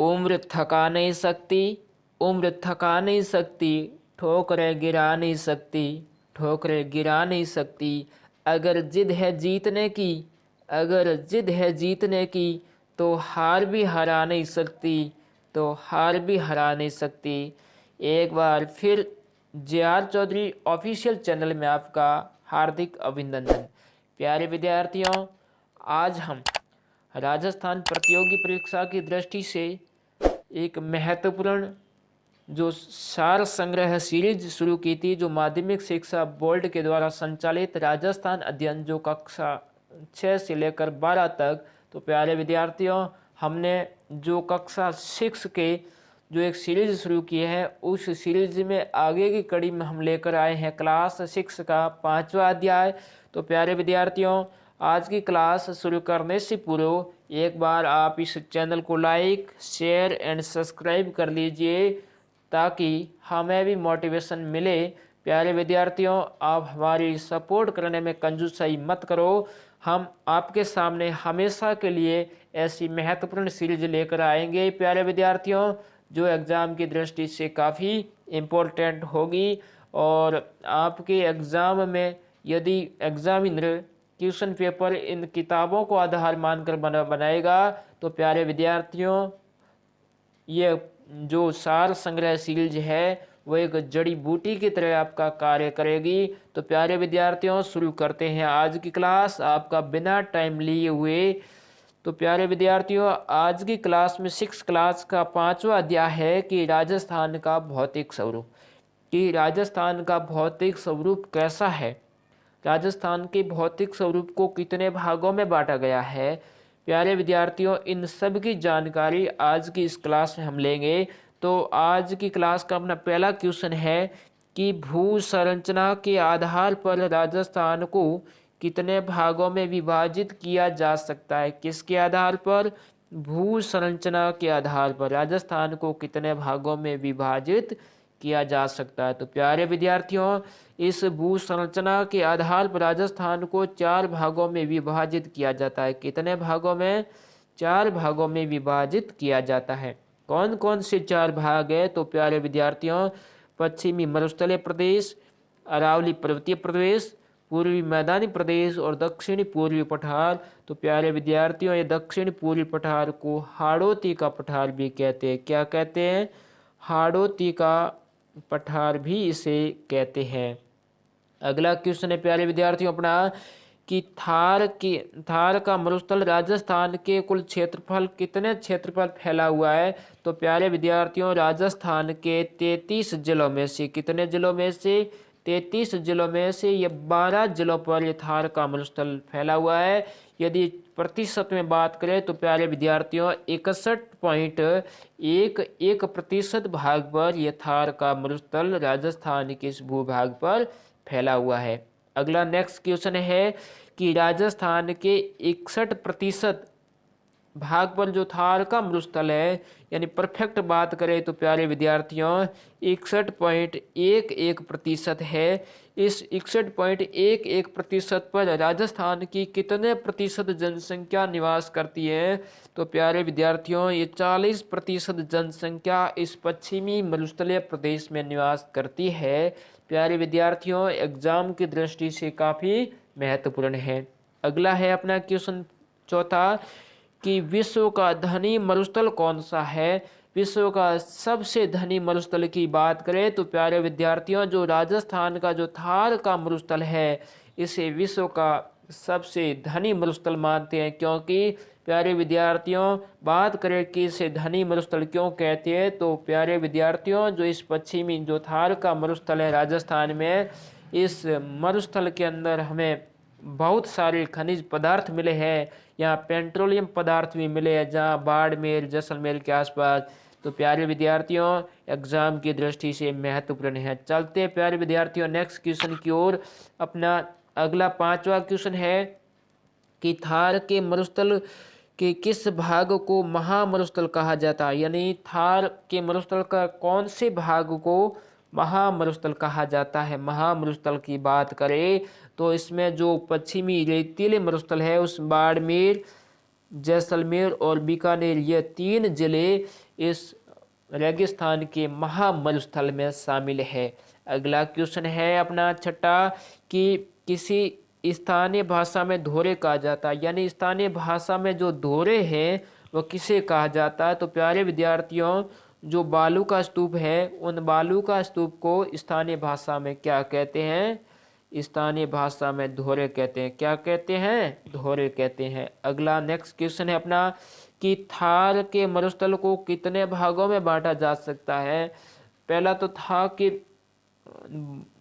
उम्र थका नहीं सकती, उम्र थका नहीं सकती, ठोकरें गिरा नहीं सकती, ठोकरें गिरा नहीं सकती। अगर जिद है जीतने की, अगर जिद है जीतने की, तो हार भी हरा नहीं सकती, तो हार भी हरा नहीं सकती। एक बार फिर जे.आर. चौधरी ऑफिशियल चैनल में आपका हार्दिक अभिनंदन। प्यारे विद्यार्थियों, आज हम राजस्थान प्रतियोगी परीक्षा की दृष्टि से एक महत्वपूर्ण जो सार संग्रह सीरीज शुरू की थी, जो माध्यमिक शिक्षा बोर्ड के द्वारा संचालित राजस्थान अध्ययन, जो कक्षा 6 से लेकर 12 तक। तो प्यारे विद्यार्थियों, हमने जो कक्षा 6 के जो एक सीरीज शुरू की है, उस सीरीज में आगे की कड़ी में हम लेकर आए हैं क्लास 6 का 5वां अध्याय। तो प्यारे विद्यार्थियों, आज की क्लास शुरू करने से पूर्व एक बार आप इस चैनल को लाइक, शेयर एंड सब्सक्राइब कर लीजिए, ताकि हमें भी मोटिवेशन मिले। प्यारे विद्यार्थियों, आप हमारी सपोर्ट करने में कंजूसाई मत करो। हम आपके सामने हमेशा के लिए ऐसी महत्वपूर्ण सीरीज लेकर आएंगे प्यारे विद्यार्थियों, जो एग्ज़ाम की दृष्टि से काफ़ी इम्पोर्टेंट होगी। और आपके एग्ज़ाम में यदि एग्जामिनर क्वेश्चन पेपर इन किताबों को आधार मानकर बनाएगा, तो प्यारे विद्यार्थियों, ये जो सार संग्रह सीरीज है वो एक जड़ी बूटी की तरह आपका कार्य करेगी। तो प्यारे विद्यार्थियों, शुरू करते हैं आज की क्लास आपका बिना टाइम लिए हुए। तो प्यारे विद्यार्थियों, आज की क्लास में 6 क्लास का 5वां अध्याय है कि राजस्थान का भौतिक स्वरूप, कि राजस्थान का भौतिक स्वरूप कैसा है, राजस्थान के भौतिक स्वरूप को कितने भागों में बांटा गया है। प्यारे विद्यार्थियों, इन सब की जानकारी आज की इस क्लास में हम लेंगे। तो आज की क्लास का अपना पहला क्वेश्चन है कि भू संरचना के आधार पर राजस्थान को कितने भागों में विभाजित किया जा सकता है। किसके आधार पर? भू संरचना के आधार पर राजस्थान को कितने भागों में विभाजित किया जा सकता है। तो प्यारे विद्यार्थियों, इस भू संरचना के आधार पर राजस्थान को 4 भागों में विभाजित किया जाता है। कितने भागों में? 4 भागों में विभाजित किया जाता है। कौन कौन से 4 भाग है? तो प्यारे विद्यार्थियों, पश्चिमी मरुस्थलीय प्रदेश, अरावली पर्वतीय प्रदेश, पूर्वी मैदानी प्रदेश और दक्षिणी पूर्वी पठार। तो प्यारे विद्यार्थियों, ये दक्षिणी पूर्वी पठार को हाड़ौती का पठार भी कहते हैं। क्या कहते हैं? हाड़ौती का पठार भी इसे कहते हैं। अगला क्वेश्चन है प्यारे विद्यार्थियों अपना कि थार का मरुस्थल राजस्थान के कुल क्षेत्रफल कितने क्षेत्रफल फैला हुआ है। तो प्यारे विद्यार्थियों, राजस्थान के 33 जिलों में से, कितने जिलों में से? 33 जिलों में से ये 12 जिलों पर ये थार का मरुस्थल फैला हुआ है। यदि प्रतिशत में बात करें तो प्यारे विद्यार्थियों 61.11% भाग पर यह थार का मरुस्थल राजस्थान के इस भूभाग पर फैला हुआ है। अगला नेक्स्ट क्वेश्चन है कि राजस्थान के 61% भाग पर जो थार का मरुस्थल है, यानी परफेक्ट बात करें तो प्यारे विद्यार्थियों 61.11% है। इस 61.11% पर राजस्थान की कितने प्रतिशत जनसंख्या निवास करती है? तो प्यारे विद्यार्थियों, ये 40% जनसंख्या इस पश्चिमी मरुस्थलीय प्रदेश में निवास करती है। प्यारे विद्यार्थियों, एग्जाम की दृष्टि से काफ़ी महत्वपूर्ण है। अगला है अपना क्वेश्चन चौथा कि विश्व का धनी मरुस्थल कौन सा है। विश्व का सबसे धनी मरुस्थल की बात करें तो प्यारे विद्यार्थियों, जो राजस्थान का जो थार का मरुस्थल है, इसे विश्व का सबसे धनी मरुस्थल मानते हैं। क्योंकि प्यारे विद्यार्थियों, बात करें कि इसे धनी मरुस्थल क्यों कहते हैं, तो प्यारे विद्यार्थियों, जो इस पश्चिमी जो थार का मरुस्थल है राजस्थान में, इस मरुस्थल के अंदर हमें बहुत सारे खनिज पदार्थ मिले हैं। यहाँ पेट्रोलियम पदार्थ भी मिले हैं, जहाँ बाड़मेर, जैसलमेर के आसपास। तो प्यारे विद्यार्थियों, एग्जाम की दृष्टि से महत्वपूर्ण है। चलते हैं प्यारे विद्यार्थियों नेक्स्ट क्वेश्चन की ओर। अपना अगला 5वां क्वेश्चन है कि थार के मरुस्थल के किस भाग को महामरुस्थल कहा जाता है। यानी थार के मरुस्थल का कौन से भाग को महामरुस्थल कहा जाता है। महामरुस्थल की बात करें तो इसमें जो पश्चिमी रेतीले मरुस्थल है, उस बाड़मेर, जैसलमेर और बीकानेर, ये 3 जिले इस रेगिस्तान के महामरुस्थल में शामिल है। अगला क्वेश्चन है अपना छठा कि किसी स्थानीय भाषा में धोरे कहा जाता है, यानी स्थानीय भाषा में जो धोरे हैं वो किसे कहा जाता है। तो प्यारे विद्यार्थियों, जो बालू का स्तूप है उन बालू का स्तूप को स्थानीय भाषा में क्या कहते हैं? स्थानीय भाषा में धोरे कहते हैं। क्या कहते हैं? धोरे कहते हैं। अगला नेक्स्ट क्वेश्चन है अपना कि थार के मरुस्थल को कितने भागों में बांटा जा सकता है। पहला तो था कि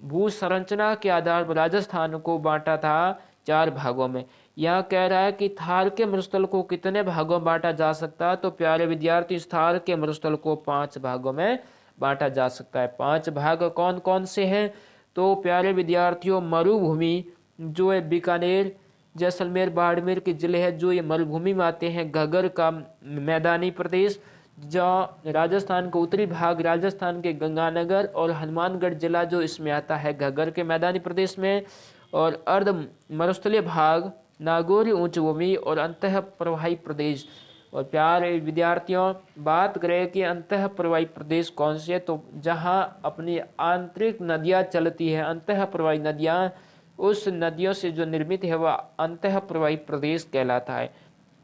भू संरचना के आधार पर राजस्थान को बांटा था 4 भागों में। यह कह रहा है कि थार के मरुस्थल को कितने भागों में बांटा जा सकता है। तो प्यारे विद्यार्थी, इस थार के मरुस्थल को 5 भागों में बांटा जा सकता है। 5 भाग कौन कौन से हैं? तो प्यारे विद्यार्थियों, मरुभूमि जो है बीकानेर, जैसलमेर, बाड़मेर के जिले हैं जो ये मरुभूमि में आते हैं। घग्गर का मैदानी प्रदेश, जहाँ राजस्थान का उत्तरी भाग, राजस्थान के गंगानगर और हनुमानगढ़ जिला जो इसमें आता है घग्गर के मैदानी प्रदेश में। और अर्ध मरुस्थलीय भाग, नागौरी उच्च भूमि और अंतः प्रवाही प्रदेश। और प्यारे विद्यार्थियों, बात करें कि अंतः प्रवाही प्रदेश कौन से है, तो जहाँ अपनी आंतरिक नदियाँ चलती है, अंतः प्रवाही नदियाँ, उस नदियों से जो निर्मित है वह अंतः प्रवाही प्रदेश कहलाता है।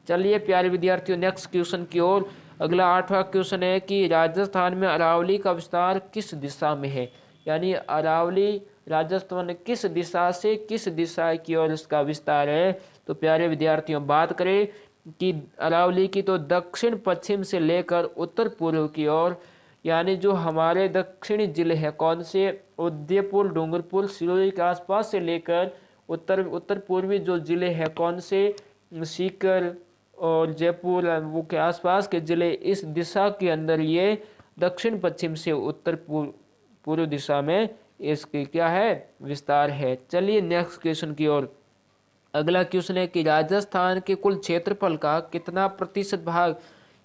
चलिए प्यारे विद्यार्थियों, नेक्स्ट क्वेश्चन की ओर। अगला 8वां क्वेश्चन है कि राजस्थान में अरावली का विस्तार किस दिशा में है, यानी अरावली राजस्थान किस दिशा से किस दिशा की ओर इसका विस्तार है। तो प्यारे विद्यार्थियों, बात करें कि अरावली की तो दक्षिण पश्चिम से लेकर उत्तर पूर्व की ओर, यानी जो हमारे दक्षिणी जिले हैं कौन से, उदयपुर, डूंगरपुर, सिरोही के आसपास से लेकर उत्तर पूर्वी जो जिले हैं कौन से, सीकर और जयपुर वो के आसपास के जिले, इस दिशा के अंदर ये दक्षिण पश्चिम से उत्तर पूर्व दिशा में इसकी क्या है, विस्तार है। चलिए नेक्स्ट क्वेश्चन की ओर। अगला क्वेश्चन है कि राजस्थान के कुल क्षेत्रफल का कितना प्रतिशत भाग,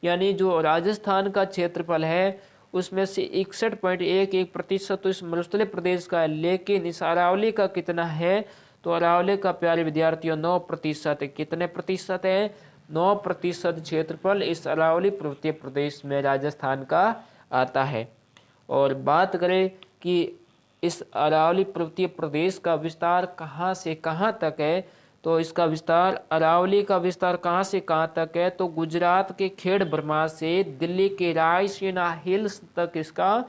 यानी जो राजस्थान का क्षेत्रफल है उसमें से 61.11% तो इस मरुस्थलीय प्रदेश का है, लेकिन इस अरावली का कितना है। तो अरावली का प्यारे विद्यार्थियों 9% है। कितने प्रतिशत है? 9% क्षेत्रफल इस अरावली पर्वतीय प्रदेश में राजस्थान का आता है। और बात करें कि इस अरावली पर्वतीय प्रदेश का विस्तार कहाँ से कहाँ तक है, तो इसका विस्तार, अरावली का विस्तार कहाँ से कहाँ तक है, तो गुजरात के खेड़ ब्रह्मा से दिल्ली के रायसीना हिल्स तक इसका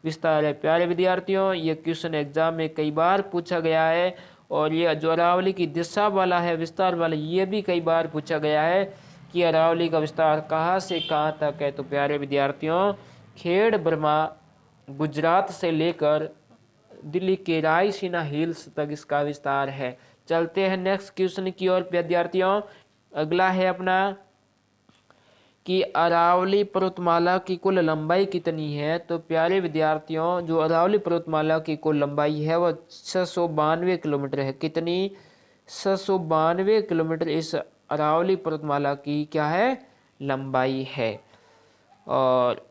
विस्तार है। प्यारे विद्यार्थियों, ये क्वेश्चन एग्जाम में कई बार पूछा गया है, और ये जो अरावली की दिशा वाला है, विस्तार वाला, ये भी कई बार पूछा गया है कि अरावली का विस्तार कहाँ से कहाँ तक है। तो प्यारे विद्यार्थियों, खेड़ ब्रह्मा गुजरात से लेकर दिल्ली के रायसीना हिल्स तक इसका विस्तार है। चलते हैं नेक्स्ट क्वेश्चन की ओर विद्यार्थियों। अगला है अपना कि अरावली पर्वतमाला की कुल लंबाई कितनी है। तो प्यारे विद्यार्थियों, जो अरावली पर्वतमाला की कुल लंबाई है वह 692 किलोमीटर है। कितनी? 692 किलोमीटर इस अरावली पर्वतमाला की क्या है, लंबाई है। और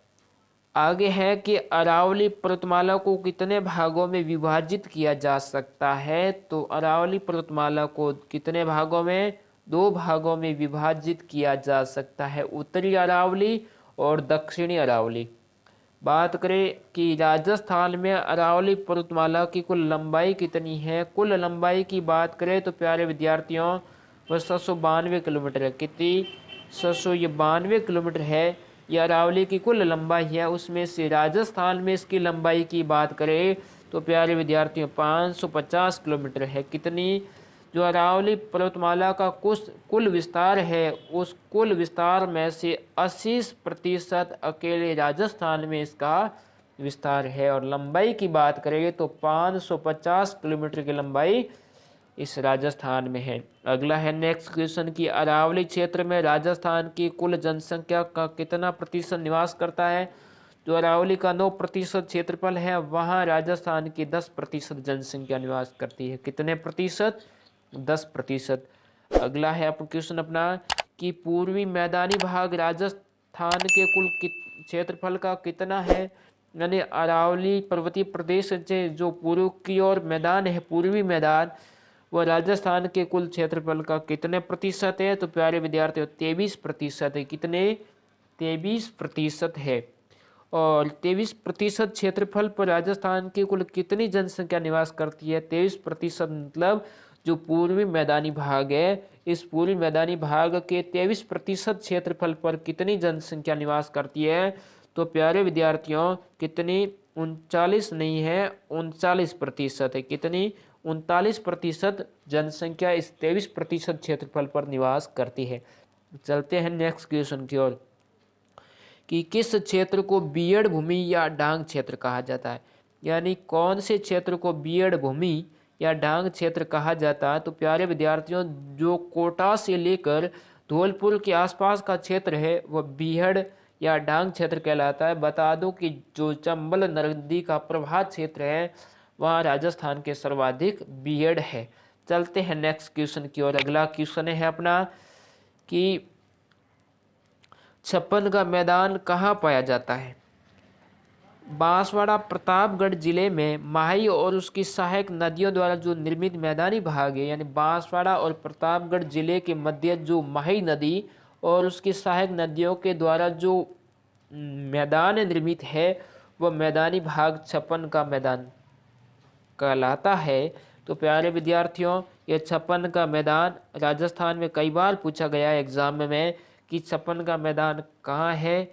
आगे है कि अरावली पर्वतमाला को कितने भागों में विभाजित किया जा सकता है। तो अरावली पर्वतमाला को कितने भागों में, 2 भागों में विभाजित किया जा सकता है, उत्तरी अरावली और दक्षिणी अरावली। बात करें कि राजस्थान में अरावली पर्वतमाला की कुल लंबाई कितनी है। कुल लंबाई की बात करें तो प्यारे विद्यार्थियों वह 692 किलोमीटर है। कितनी? 692 किलोमीटर है। यह अरावली की कुल लंबाई है। उसमें से राजस्थान में इसकी लंबाई की बात करें तो प्यारे विद्यार्थियों 550 किलोमीटर है। कितनी? जो अरावली पर्वतमाला का कुल विस्तार है, उस कुल विस्तार में से 80% अकेले राजस्थान में इसका विस्तार है। और लंबाई की बात करेंगे तो 550 किलोमीटर की लंबाई इस राजस्थान में है। अगला है नेक्स्ट क्वेश्चन की अरावली क्षेत्र में राजस्थान की कुल जनसंख्या का कितना प्रतिशत निवास करता है। जो अरावली का 9% क्षेत्रफल है, वहाँ राजस्थान की 10% जनसंख्या निवास करती है। कितने प्रतिशत? 10%। अगला है क्वेश्चन अपना कि पूर्वी मैदानी भाग राजस्थान के कुल क्षेत्रफल का कितना है। यानी अरावली पर्वतीय प्रदेश से जो पूर्व की ओर मैदान है, पूर्वी मैदान, वह राजस्थान के कुल क्षेत्रफल का कितने प्रतिशत है। तो प्यारे विद्यार्थियों 23% है। कितने? 23% है। और 23% क्षेत्रफल पर राजस्थान की कुल कितनी जनसंख्या निवास करती है? 23% मतलब जो पूर्वी मैदानी भाग है, इस पूर्वी मैदानी भाग के 23% क्षेत्रफल पर कितनी जनसंख्या निवास करती है? तो प्यारे विद्यार्थियों, कितनी? 39 नहीं है, 39% है। कितनी? 39% जनसंख्या इस 23% क्षेत्रफल पर निवास करती है। चलते हैं नेक्स्ट क्वेश्चन की ओर कि किस क्षेत्र को बीयड भूमि या डांग क्षेत्र कहा जाता है? यानी कौन से क्षेत्र को बीयड भूमि या डांग क्षेत्र कहा जाता है? तो प्यारे विद्यार्थियों, जो कोटा से लेकर धौलपुर के आसपास का क्षेत्र है वह बीहड़ या डांग क्षेत्र कहलाता है। बता दूं कि जो चंबल नदी का प्रवाह क्षेत्र है वहाँ राजस्थान के सर्वाधिक बीहड़ है। चलते हैं नेक्स्ट क्वेश्चन की ओर। अगला क्वेश्चन है अपना कि छप्पन का मैदान कहाँ पाया जाता है? बांसवाड़ा प्रतापगढ़ जिले में माही और उसकी सहायक नदियों द्वारा जो निर्मित मैदानी भाग है, यानी बांसवाड़ा और प्रतापगढ़ जिले के मध्य जो माही नदी और उसकी सहायक नदियों के द्वारा जो मैदान निर्मित है वह मैदानी भाग छप्पन का मैदान कहलाता है। तो प्यारे विद्यार्थियों, यह छप्पन का मैदान राजस्थान में कई बार पूछा गया है एग्जाम में कि छप्पन का मैदान कहाँ है?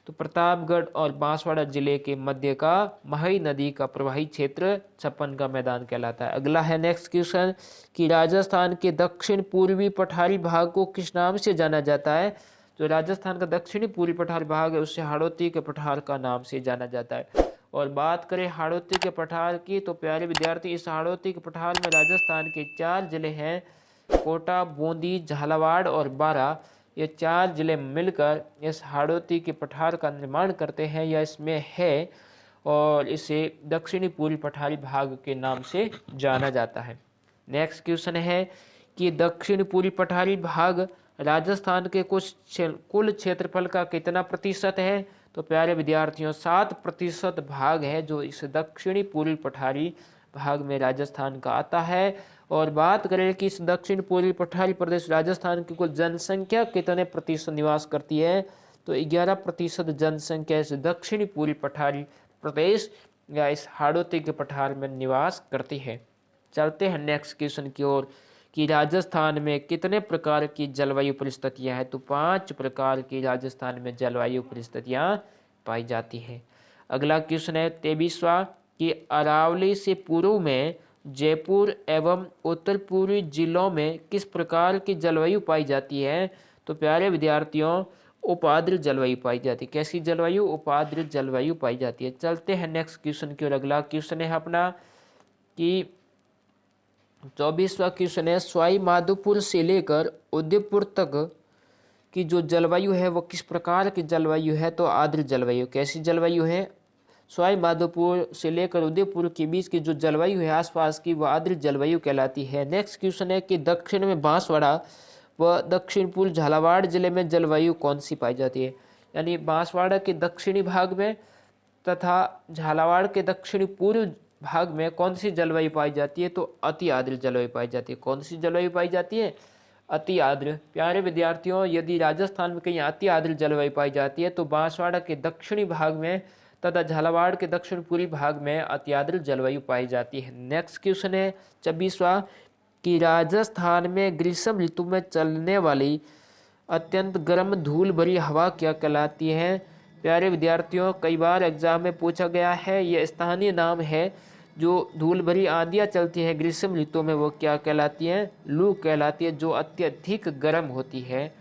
तो प्रतापगढ़ और बांसवाड़ा जिले के मध्य का माही नदी का प्रवाही क्षेत्र छप्पन का मैदान कहलाता है। अगला है नेक्स्ट क्वेश्चन कि राजस्थान के दक्षिण पूर्वी पठारी भाग को किस नाम से जाना जाता है? जो राजस्थान का दक्षिणी पूर्वी पठार भाग है उसे हाड़ौती के पठार का नाम से जाना जाता है। और बात करें हाड़ौती के पठार की, तो प्यारे विद्यार्थी, इस हाड़ौती के पठार में राजस्थान के 4 जिले हैं, कोटा, बूंदी, झालावाड़ और बारां। ये 4 जिले मिलकर इस हाड़ौती के पठार का निर्माण करते हैं या इसमें है, और इसे दक्षिणी पूर्वी पठारी भाग के नाम से जाना जाता है। नेक्स्ट क्वेश्चन है कि दक्षिण पूर्वी पठारी भाग राजस्थान के कुल क्षेत्रफल का कितना प्रतिशत है? तो प्यारे विद्यार्थियों, 7% भाग है जो इस दक्षिणी पूर्वी पठारी भाग में राजस्थान का आता है। और बात करें कि इस दक्षिण पूर्वी पठारी प्रदेश राजस्थान की कुल जनसंख्या कितने प्रतिशत निवास करती है? तो 11% जनसंख्या इस दक्षिणी पूर्वी पठारी प्रदेश या इस हाड़ौती के पठार में निवास करती है। चलते हैं नेक्स्ट क्वेश्चन की ओर कि राजस्थान में कितने प्रकार की जलवायु परिस्थितियां हैं? तो 5 प्रकार की राजस्थान में जलवायु परिस्थितियां पाई जाती हैं। अगला क्वेश्चन है 23वां कि अरावली से पूर्व में जयपुर एवं उत्तर पूर्वी जिलों में किस प्रकार की जलवायु पाई जाती है? तो प्यारे विद्यार्थियों, उपाद्र जलवायु पाई जाती है। कैसी जलवायु? उपाद्र जलवायु पाई जाती है। चलते हैं नेक्स्ट क्वेश्चन की ओर। अगला क्वेश्चन है अपना कि 24वां क्वेश्चन है सवाई माधोपुर से लेकर उदयपुर तक की जो जलवायु है वो किस प्रकार की जलवायु है? तो आर्द्र जलवायु। कैसी जलवायु है? सवाई माधोपुर से लेकर उदयपुर के बीच की जो जलवायु है आसपास की, वह आर्द्र जलवायु कहलाती है। नेक्स्ट क्वेश्चन है कि दक्षिण में बांसवाड़ा व दक्षिण पूर्व झालावाड़ जिले में जलवायु कौन सी पाई जाती है? यानी बांसवाड़ा के दक्षिणी भाग में तथा झालावाड़ के दक्षिणी पूर्व भाग में कौन सी जलवायु पाई जाती है? तो अति आर्द्र जलवायु पाई जाती है। कौन सी जलवायु पाई जाती है? अति आर्द्र। प्यारे विद्यार्थियों, यदि राजस्थान में कहीं अति आर्द्र जलवायु पाई जाती है तो बांसवाड़ा के दक्षिणी भाग में तथा झालावाड़ के दक्षिण पूर्वी भाग में अति आर्द्र जलवायु पाई जाती है। नेक्स्ट क्वेश्चन है 26वां कि राजस्थान में ग्रीष्म ऋतु में चलने वाली अत्यंत गर्म धूल भरी हवा क्या कहलाती है? प्यारे विद्यार्थियों, कई बार एग्जाम में पूछा गया है, यह स्थानीय नाम है। जो धूल भरी आंधियाँ चलती है ग्रीष्म ऋतु में वो क्या कहलाती है? लू कहलाती है, जो अत्यधिक गर्म होती है।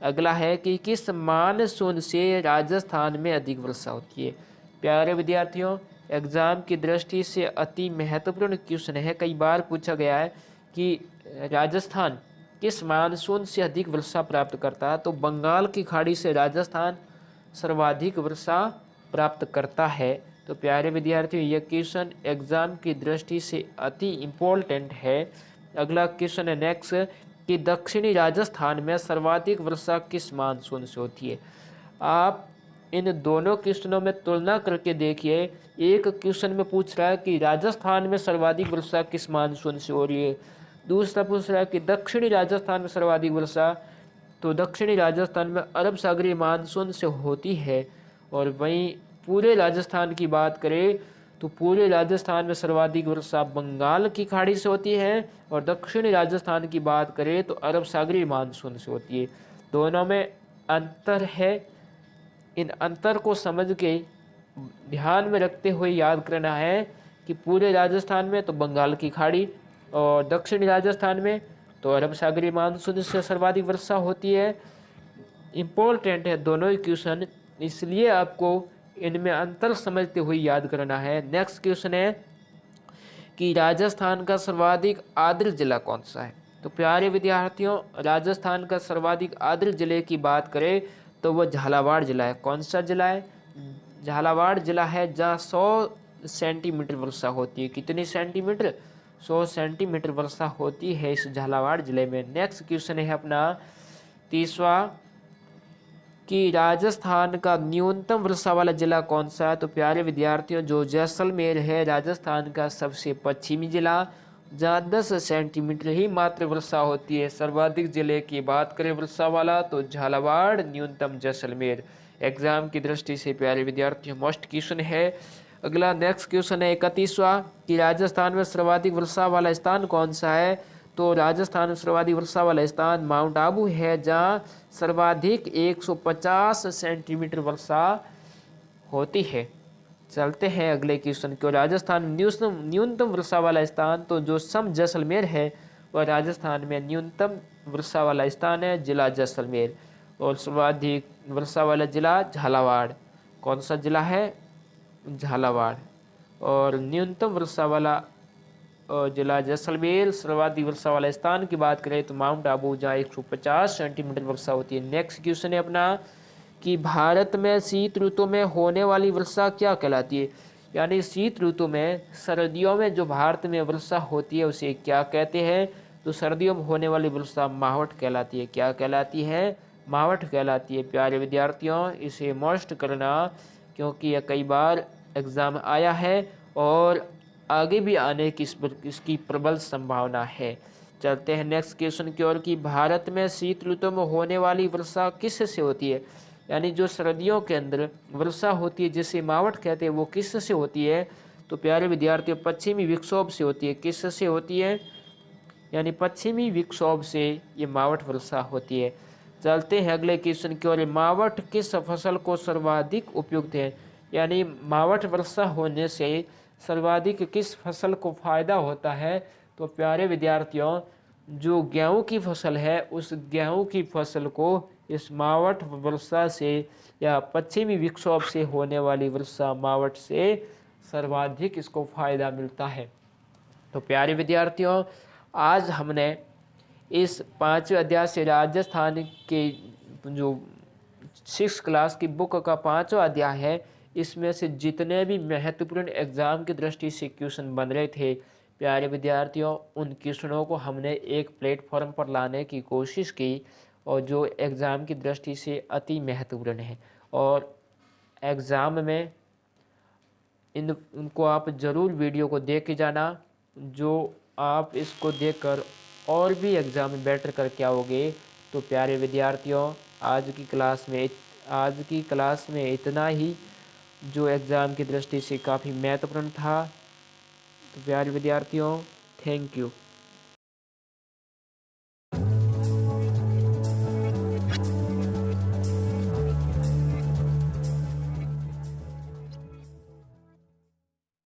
अगला है कि किस मानसून से राजस्थान में अधिक वर्षा होती है? प्यारे विद्यार्थियों, एग्जाम की दृष्टि से अति महत्वपूर्ण क्वेश्चन है। कई बार पूछा गया है कि राजस्थान किस मानसून से अधिक वर्षा प्राप्त करता है? तो बंगाल की खाड़ी से राजस्थान सर्वाधिक वर्षा प्राप्त करता है। तो प्यारे विद्यार्थियों, यह क्वेश्चन एग्जाम की दृष्टि से अति इम्पोर्टेंट है। अगला क्वेश्चन है नेक्स्ट कि दक्षिणी राजस्थान में सर्वाधिक वर्षा किस मानसून से होती है? आप इन दोनों क्वेश्चनों में तुलना करके देखिए। एक क्वेश्चन में पूछ रहा है कि राजस्थान में सर्वाधिक वर्षा किस मानसून से हो रही है, दूसरा पूछ रहा है कि दक्षिणी राजस्थान में सर्वाधिक वर्षा तो दक्षिणी राजस्थान में अरब सागरीय मानसून से होती है। और वहीं पूरे राजस्थान की बात करें तो पूरे राजस्थान में सर्वाधिक वर्षा बंगाल की खाड़ी से होती है, और दक्षिणी राजस्थान की बात करें तो अरब सागरीय मानसून से होती है। दोनों में अंतर है। इन अंतर को समझ के ध्यान में रखते हुए याद करना है कि पूरे राजस्थान में तो बंगाल की खाड़ी, और दक्षिणी राजस्थान में तो अरब सागरीय मानसून से सर्वाधिक वर्षा होती है। इम्पोर्टेंट है दोनों ही क्वेश्चन, इसलिए आपको इनमें अंतर समझते हुए याद करना है। नेक्स्ट क्वेश्चन है कि राजस्थान का सर्वाधिक आर्द्र जिला कौन सा है। तो प्यारे विद्यार्थियों, राजस्थान का सर्वाधिक आर्द्र जिले की बात करें तो वह झालावाड़ जिला है। कौन सा जिला है? झालावाड़ जिला है, जहाँ 100 सेंटीमीटर वर्षा होती है। कितनी सेंटीमीटर? 100 सेंटीमीटर वर्षा होती है इस झालावाड़ जिले में। नेक्स्ट क्वेश्चन है अपना तीसरा कि राजस्थान का न्यूनतम वर्षा वाला जिला कौन सा है। तो प्यारे विद्यार्थियों, जो जैसलमेर है राजस्थान का सबसे पश्चिमी जिला, जहाँ 10 सेंटीमीटर ही मात्र वर्षा होती है। सर्वाधिक जिले की बात करें वर्षा वाला तो झालावाड़, न्यूनतम जैसलमेर। एग्जाम की दृष्टि से प्यारे विद्यार्थियों मोस्ट क्वेश्चन है। अगला नेक्स्ट क्वेश्चन है 31वां कि राजस्थान में सर्वाधिक वर्षा वाला स्थान कौन सा है। तो राजस्थान में सर्वाधिक वर्षा वाला स्थान माउंट आबू है, जहाँ सर्वाधिक 150 सेंटीमीटर वर्षा होती है। चलते हैं अगले क्वेश्चन को। राजस्थान में न्यूनतम वर्षा वाला स्थान तो जो सम जैसलमेर है वह राजस्थान में न्यूनतम वर्षा वाला स्थान है, जिला जैसलमेर। और सर्वाधिक वर्षा वाला जिला झालावाड़। कौन सा जिला है? झालावाड़। और न्यूनतम वर्षा वाला जिला जैसलमेर। सर्वाधिक वर्षा वाला स्थान की बात करें तो माउंट आबू, जहाँ 150 सेंटीमीटर वर्षा होती है। नेक्स्ट क्वेश्चन है अपना कि भारत में शीत ऋतु में होने वाली वर्षा क्या कहलाती है। यानी शीत ऋतु में, सर्दियों में जो भारत में वर्षा होती है उसे क्या कहते हैं। तो सर्दियों में होने वाली वर्षा मावठ कहलाती है। क्या कहलाती है? मावठ कहलाती है। प्यारे विद्यार्थियों, इसे मोस्ट करना, क्योंकि यह कई बार एग्जाम आया है और आगे भी आने की इसकी प्रबल संभावना है। चलते हैं नेक्स्ट क्वेश्चन की ओर कि भारत में शीत ऋतु में होने वाली वर्षा किस से होती है। यानी जो सर्दियों के अंदर वर्षा होती है जिसे मावठ कहते हैं, वो किस से होती है। तो प्यारे विद्यार्थियों, पश्चिमी विक्षोभ से होती है। किस से होती है? यानी पश्चिमी विक्षोभ से ये मावठ वर्षा होती है। चलते हैं अगले क्वेश्चन की ओर। मावठ किस फसल को सर्वाधिक उपयुक्त है। यानी मावठ वर्षा होने से सर्वाधिक किस फसल को फायदा होता है। तो प्यारे विद्यार्थियों, जो गेहूं की फसल है उस गेहूं की फसल को इस मावठ वर्षा से या पश्चिमी विक्षोभ से होने वाली वर्षा मावठ से सर्वाधिक इसको फायदा मिलता है। तो प्यारे विद्यार्थियों, आज हमने इस 5वें अध्याय से राजस्थान के जो 6th क्लास की बुक का 5वां अध्याय है, इसमें से जितने भी महत्वपूर्ण एग्जाम की दृष्टि से क्वेश्चन बन रहे थे, प्यारे विद्यार्थियों, उन क्वेश्चनों को हमने एक प्लेटफॉर्म पर लाने की कोशिश की और जो एग्ज़ाम की दृष्टि से अति महत्वपूर्ण है। और एग्ज़ाम में उनको आप ज़रूर वीडियो को देख के जाना, जो आप इसको देखकर और भी एग्ज़ाम में बेटर करके आओगे। तो प्यारे विद्यार्थियों, आज की क्लास में इतना ही, जो एग्ज़ाम की दृष्टि से काफ़ी महत्वपूर्ण था। तो प्यारे विद्यार्थियों, थैंक यू।